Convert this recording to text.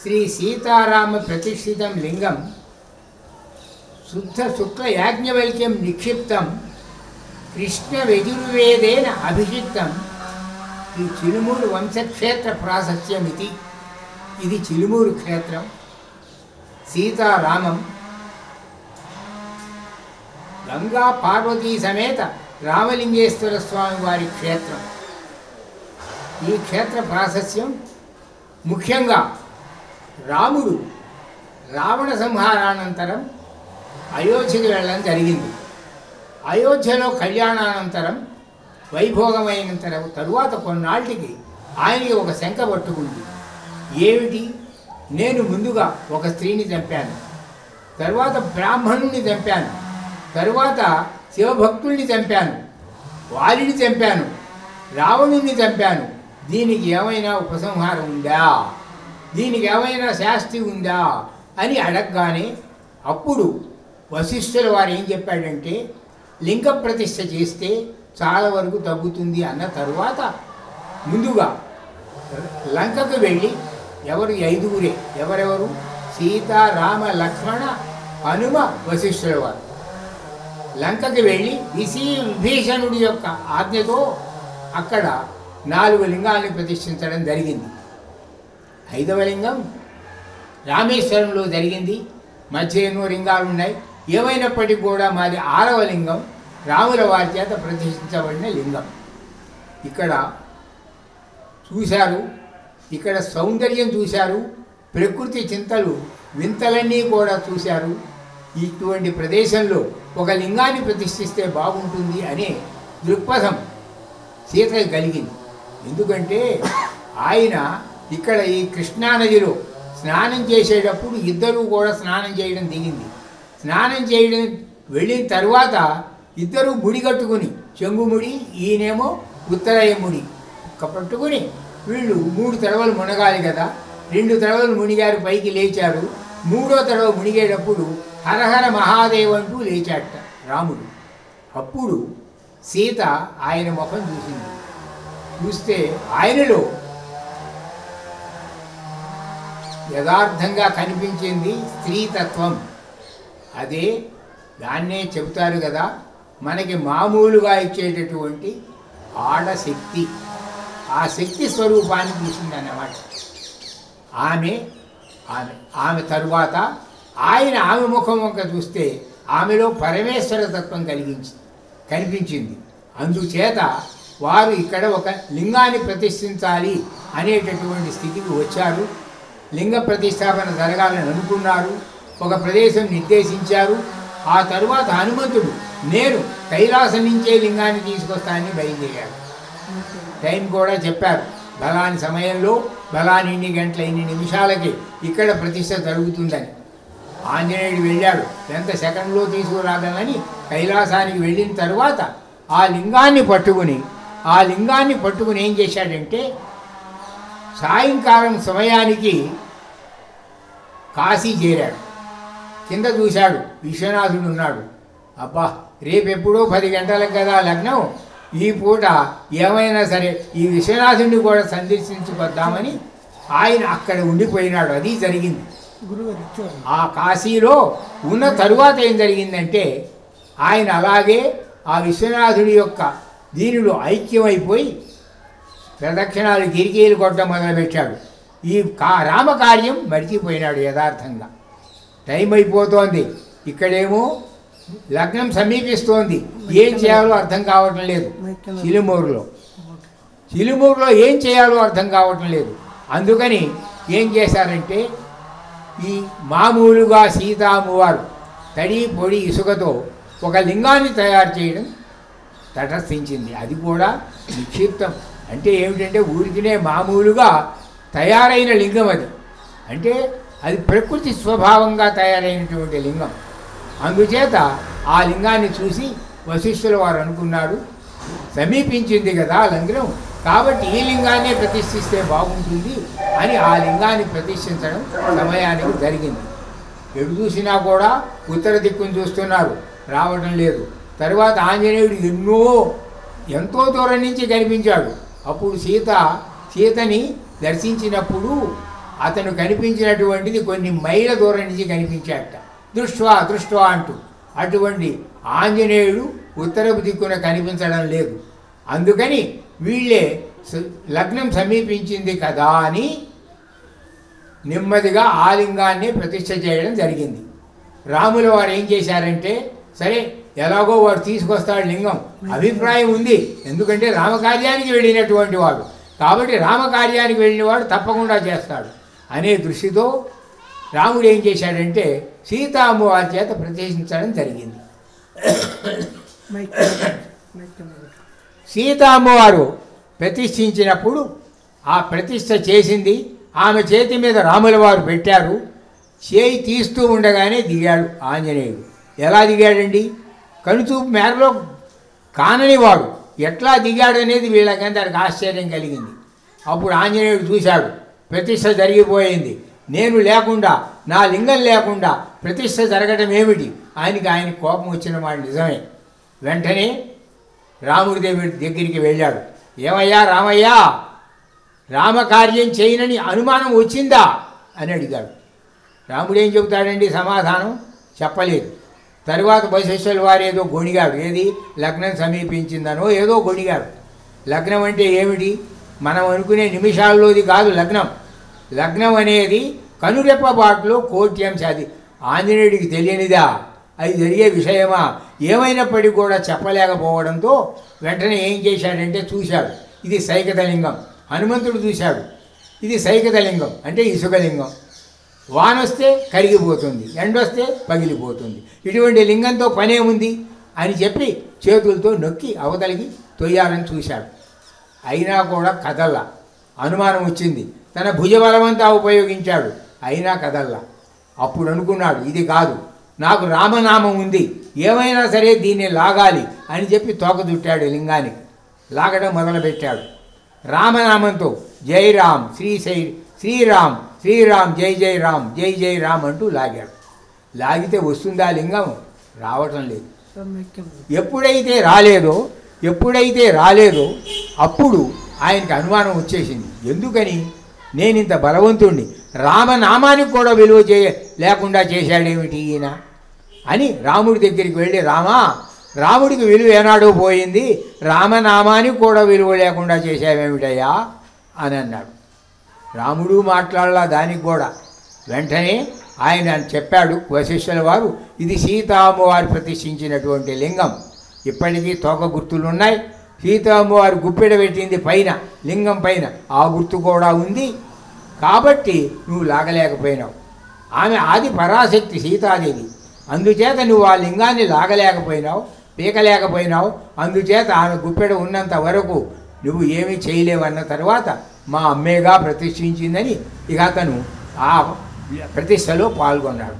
శ్రీ సీతారామ ప్రతిష్ఠితం లింగం శుద్ధ శుక్ల యాజ్ఞవల్క్యం నిక్షిప్తం కృష్ణ యజుర్వేదేన అభిషిక్తం ఈ చిలుమూరు వంశక్షేత్ర ప్రాశస్త్యమితి. ఇది చిలుమూరు క్షేత్రం. సీతారామం గంగా పార్వతీ సమేత రామలింగేశ్వర స్వామి వారి క్షేత్రం. ఈ క్షేత్ర ప్రాశస్త్యం ముఖ్యంగా రాముడు రావణ సంహారానంతరం అయోధ్యకు వెళ్ళడం జరిగింది. అయోధ్యలో కళ్యాణానంతరం వైభోగమైన తరువాత కొన్నాళ్ళకి ఆయనకి ఒక శంక పట్టుకుంది. ఏమిటి? నేను ముందుగా ఒక స్త్రీని చంపాను, తరువాత బ్రాహ్మణుని చంపాను, తరువాత శివభక్తుల్ని చంపాను, వాలిని చంపాను, రావణుణ్ణి చంపాను. దీనికి ఏమైనా ఉపసంహారం ఉందా? దీనికి ఏమైనా శాస్తి ఉందా అని అడగగానే అప్పుడు వశిష్ఠుల వారు ఏం చెప్పాడంటే, లింగ ప్రతిష్ఠ చేస్తే చాలా వరకు తగ్గుతుంది అన్న తరువాత ముందుగా లంకకు వెళ్ళి ఐదుగురే ఎవరెవరు? సీత, రామ, లక్ష్మణ, హనుమ, వశిష్ఠుల వారు లంకకు వెళ్ళి విభీషణుడి యొక్క ఆజ్ఞతో అక్కడ 4 లింగాలను ప్రతిష్ఠించడం జరిగింది. 5వ లింగం రామేశ్వరంలో జరిగింది. మధ్య ఎన్నో లింగాలు ఉన్నాయి. ఏమైనప్పటికీ కూడా మాది 6వ లింగం రాముల వారి చేత ప్రతిష్ఠించబడిన లింగం. ఇక్కడ చూశారు, ఇక్కడ సౌందర్యం చూశారు, ప్రకృతి చింతలు వింతలన్నీ కూడా చూశారు. ఇటువంటి ప్రదేశంలో ఒక లింగాన్ని ప్రతిష్ఠిస్తే బాగుంటుంది అనే దృక్పథం సీతకి కలిగింది. ఎందుకంటే ఆయన ఇక్కడ ఈ కృష్ణానదిలో స్నానం చేసేటప్పుడు ఇద్దరూ కూడా స్నానం చేయడం దిగింది. స్నానం చేయడం వెళ్ళిన తర్వాత ఇద్దరూ ముడి కట్టుకుని, చెంగుముడి, ఈయనేమో ఉత్తరాయ ముడి పట్టుకుని వీళ్ళు 3 తడవలు మునగాలి కదా. 2 తడవలు మునిగారు, పైకి లేచారు. 3వ తడవ మునిగేటప్పుడు హరహర మహాదేవ్ అంటూ లేచాట రాముడు. అప్పుడు సీత ఆయన ముఖం చూసింది. చూస్తే ఆయనలో యథార్థంగా కనిపించింది స్త్రీతత్వం. అదే దాన్నే చెబుతారు కదా, మనకి మామూలుగా ఇచ్చేటటువంటి ఆడశక్తి. ఆ శక్తి స్వరూపాన్ని చూసిందన్నమాట ఆమె తరువాత ఆయన ఆమె ముఖం వంక చూస్తే ఆమెలో పరమేశ్వర తత్వం కనిపించింది. అందుచేత వారు ఇక్కడ ఒక లింగాన్ని ప్రతిష్ఠించాలి అనేటటువంటి స్థితికి వచ్చారు. లింగ ప్రతిష్టాపన జరగాలని అనుకున్నారు. ఒక ప్రదేశం నిర్దేశించారు. ఆ తరువాత హనుమంతుడు నేను కైలాసం నుంచే లింగాన్ని తీసుకొస్తానని బయలుదేరాడు. టైం కూడా చెప్పారు. బలాని సమయంలో బలాని ఇన్ని గంటల ఇన్ని నిమిషాలకి ఇక్కడ ప్రతిష్ఠ జరుగుతుందని. ఆంజనేయుడు వెళ్ళాడు, ఎంత సెకండ్లో తీసుకురాగలని. కైలాసానికి వెళ్ళిన తర్వాత ఆ లింగాన్ని పట్టుకుని ఏం చేశాడంటే, సాయంకాలం సమయానికి కాశీ చేరాడు. కింద చూశాడు, విశ్వనాథుడు ఉన్నాడు. అబ్బా, రేపెప్పుడో 10 గంటలకు కదా లగ్నం, ఈ పూట ఏమైనా సరే ఈ విశ్వనాథుడిని కూడా సందర్శించుకొద్దామని ఆయన అక్కడ ఉండిపోయినాడు. అది జరిగింది. ఆ కాశీలో ఉన్న తరువాత ఏం జరిగిందంటే, ఆయన అలాగే ఆ విశ్వనాథుడి యొక్క దీనిలో ఐక్యమైపోయి ప్రదక్షిణాలు గిరికీలు కొట్టడం మొదలుపెట్టాడు. ఈ రామకార్యం మర్చిపోయినాడు యథార్థంగా. టైం అయిపోతోంది. ఇక్కడేమో లగ్నం సమీపిస్తోంది. ఏం చేయాలో అర్థం కావటం లేదు. చిలుమూరులో ఏం చేయాలో అర్థం కావటం లేదు. అందుకని ఏం చేశారంటే, ఈ మామూలుగా సీతామ్మవారు తడి పొడి ఇసుకతో ఒక లింగాన్ని తయారు చేయడం తటస్థించింది. అది కూడా నిక్షిప్తం. అంటే ఏమిటంటే ఊరికినే మామూలుగా తయారైన లింగం అది. అంటే అది ప్రకృతి స్వభావంగా తయారైనటువంటి లింగం. అందుచేత ఆ లింగాన్ని చూసి వశిష్ఠుల వారు అనుకున్నాడు, సమీపించింది కదా లింగం, కాబట్టి ఈ లింగాన్నే ప్రతిష్ఠిస్తే బాగుంటుంది అని ఆ లింగాన్ని ప్రతిష్ఠించడం సమయానికి జరిగింది. ఎటు చూసినా కూడా ఉత్తర దిక్కును చూస్తున్నారు, రావడం లేదు. తర్వాత ఆంజనేయుడు ఎంతో దూరం నుంచి కనిపించాడు. అప్పుడు సీతని దర్శించినప్పుడు అతను కనిపించినటువంటిది కొన్ని మైళ్ళ దూరం నుంచి కనిపించాడట. దృష్ట్వా దృష్ట్వా అంటూ. అటువంటి ఆంజనేయుడు ఉత్తరపు దిక్కున కనిపించడం లేదు. అందుకని వీళ్ళే లగ్నం సమీపించింది కదా అని నెమ్మదిగా ఆ లింగాన్ని ప్రతిష్ఠ చేయడం జరిగింది. రాముల వారు ఏం చేశారంటే, సరే ఎలాగో వాడు తీసుకొస్తాడు లింగం, అభిప్రాయం ఉంది, ఎందుకంటే రామకార్యానికి వెళ్ళినటువంటి వాడు కాబట్టి రామకార్యానికి వెళ్ళినవాడు తప్పకుండా చేస్తాడు అనే దృష్టితో రాముడు ఏం చేశాడంటే సీతామ్మవారి చేత ప్రతిష్ఠించడం జరిగింది. సీతామ్మవారు ప్రతిష్ఠించినప్పుడు ఆ ప్రతిష్ఠ చేసింది, ఆమె చేతి మీద రాముల వారు పెట్టారు. చేయి తీస్తూ ఉండగానే దిగాడు ఆంజనేయుడు. ఎలా దిగాడండి? కనుచూపు మేరలో కాననివాడు ఎట్లా దిగాడనేది వీళ్ళకందరికి ఆశ్చర్యం కలిగింది. అప్పుడు ఆంజనేయుడు చూశాడు, ప్రతిష్ఠ జరిగిపోయింది, నేను లేకుండా నా లింగం లేకుండా ప్రతిష్ఠ జరగడం ఏమిటి? ఆయన కోపం వచ్చిన మాట నిజమే. వెంటనే రాముడి దగ్గరికి వెళ్ళాడు. ఏమయ్యా రామయ్యా, రామకార్యం చేయనని అనుమానం వచ్చిందా అని అడిగాడు. రాముడు ఏం చెబుతాడండి? సమాధానం చెప్పలేదు. తరువాత వశిష్ఠుల వారు ఏదో గొణిగాడు, ఏది లగ్నం సమీపించిందనో ఏదో గొణిగాడు. లగ్నం అంటే ఏమిటి? మనం అనుకునే నిమిషాల్లోది కాదు లగ్నం. లగ్నం అనేది కనురెప్పబాటులో కోట్యం అది ఆంజనేయుడికి తెలియనిదా? అది జరిగే విషయమా? ఏమైనప్పటికీ కూడా చెప్పలేకపోవడంతో వెంటనే ఏం చేశాడంటే చూశాడు, ఇది సైకతలింగం. హనుమంతుడు చూశాడు, ఇది సైకతలింగం అంటే ఇసుకలింగం. వానొస్తే కరిగిపోతుంది, ఎండొస్తే పగిలిపోతుంది, ఇటువంటి లింగంతో పనేముంది అని చెప్పి చేతులతో నొక్కి అవతలికి తొయ్యాలని చూశాడు. అయినా కూడా కదల్లా. అనుమానం వచ్చింది, తన భుజబలమంతా ఉపయోగించాడు, అయినా కదల్లా. అప్పుడు అనుకున్నాడు, ఇది కాదు, నాకు రామనామం ఉంది, ఏమైనా సరే దీన్ని లాగాలి అని చెప్పి తోక చుట్టాడు లింగానికి. లాగడం మొదలుపెట్టాడు. రామనామంతో జై రామ్ శ్రీరామ్ శ్రీరామ్ జై జై రామ్ జై జై రామ్ అంటూ లాగాడు. లాగితే వస్తుందా లింగం? రావటం లేదు. ఎప్పుడైతే రాలేదో అప్పుడు ఆయనకి అనుమానం వచ్చేసింది. ఎందుకని? నేను ఇంత బలవంతుణ్ణి, రామనామానికి కూడా విలువ లేకుండా చేశాడేమిటి ఈయన అని రాముడి దగ్గరికి వెళ్ళి, రాముడికి విలువ ఏనాడో పోయింది, రామనామానికి కూడా విలువ లేకుండా చేశావేమిటయ్యా అని అన్నాడు. రాముడు మాట్లాడలా దానికి కూడా. వెంటనే ఆయన చెప్పాడు వశిష్ఠుల వారు, ఇది సీతామ్మవారు ప్రతిష్ఠించినటువంటి లింగం, ఇప్పటికీ తోక గుర్తులు ఉన్నాయి, సీతామ్మవారు గుప్పెడ పెట్టింది పైన లింగం పైన, ఆ గుర్తు కూడా ఉంది, కాబట్టి నువ్వు లాగలేకపోయినావు. ఆమె ఆది పరాశక్తి సీతాదేవి, అందుచేత నువ్వు ఆ లింగాన్ని లాగలేకపోయినావు, పీకలేకపోయినావు, అందుచేత ఆమె గుప్పెడ ఉన్నంత వరకు నువ్వు ఏమీ చేయలేవన్న తర్వాత మా అమ్మేగా ప్రతిష్ఠించిందని ఇక అతను ఆ ప్రతిష్టలో పాల్గొన్నాడు.